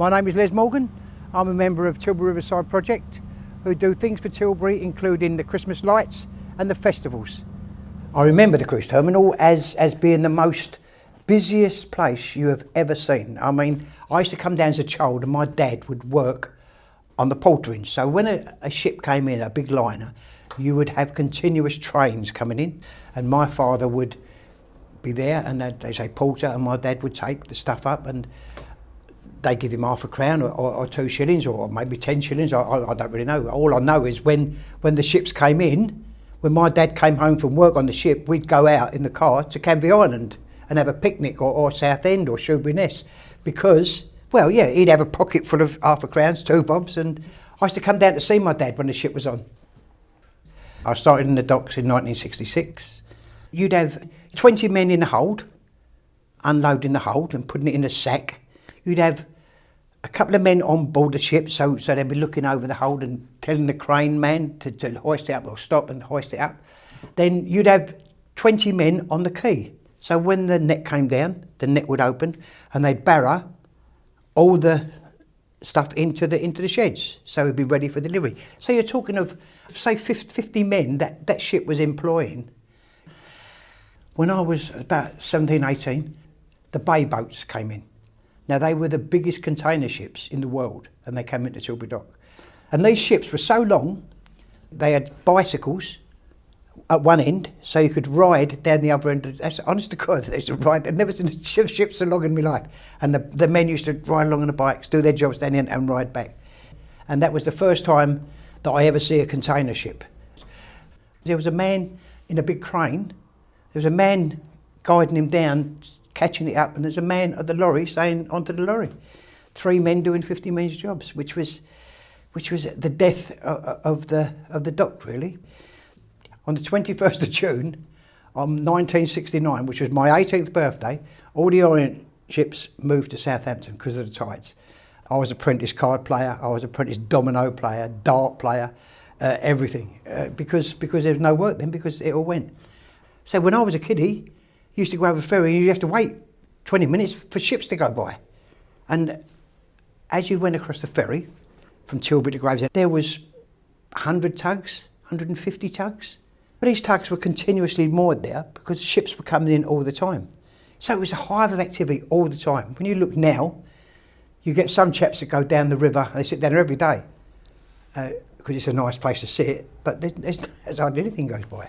My name is Les Morgan. I'm a member of Tilbury Riverside project who do things for Tilbury, including the Christmas lights and the festivals. I remember the cruise terminal as being the most busiest place you have ever seen. I mean, I used to come down as a child and my dad would work on the porterage. So when a ship came in, a big liner, you would have continuous trains coming in, and my father would be there and they'd say porter, and my dad would take the stuff up and they give him half a crown or 2 shillings or maybe 10 shillings. I don't really know. All I know is when the ships came in, when my dad came home from work on the ship, we'd go out in the car to Canvey Island and have a picnic or Southend or Shoeburyness, because, well, yeah, he'd have a pocket full of half a crowns, 2 bobs, and I used to come down to see my dad when the ship was on. I started in the docks in 1966. You'd have 20 men in the hold, unloading the hold and putting it in a sack. You'd have a couple of men on board the ship, so they'd be looking over the hold and telling the crane man to hoist it up or stop and hoist it up. Then you'd have 20 men on the quay. So when the net came down, the net would open and they'd barrow all the stuff into the sheds, so it'd be ready for delivery. So you're talking of, say, 50 men that ship was employing. When I was about 17, 18, the bay boats came in. Now, they were the biggest container ships in the world, and they came into Tilbury Dock. And these ships were so long, they had bicycles at one end, so you could ride down the other end. That's honest to God, they used to ride. I'd never seen a ship so long in my life. And the men used to ride along on the bikes, do their jobs down the end and ride back. And that was the first time that I ever see a container ship. There was a man in a big crane. There was a man guiding him down, catching it up, and there's a man at the lorry saying, onto the lorry. 3 men doing 50 men's jobs, which was the death of the dock, really. On the 21st of June, 1969, which was my 18th birthday, all the Orient ships moved to Southampton because of the tides. I was apprentice card player, I was apprentice domino player, dart player, everything, because there was no work then, because it all went. So when I was a kiddie, you used to go over a ferry and you have to wait 20 minutes for ships to go by. And as you went across the ferry from Tilbury to Gravesend, there was 100 tugs, 150 tugs. But these tugs were continuously moored there because ships were coming in all the time. So it was a hive of activity all the time. When you look now, you get some chaps that go down the river, they sit down there every day because it's a nice place to sit, but there's hardly anything goes by.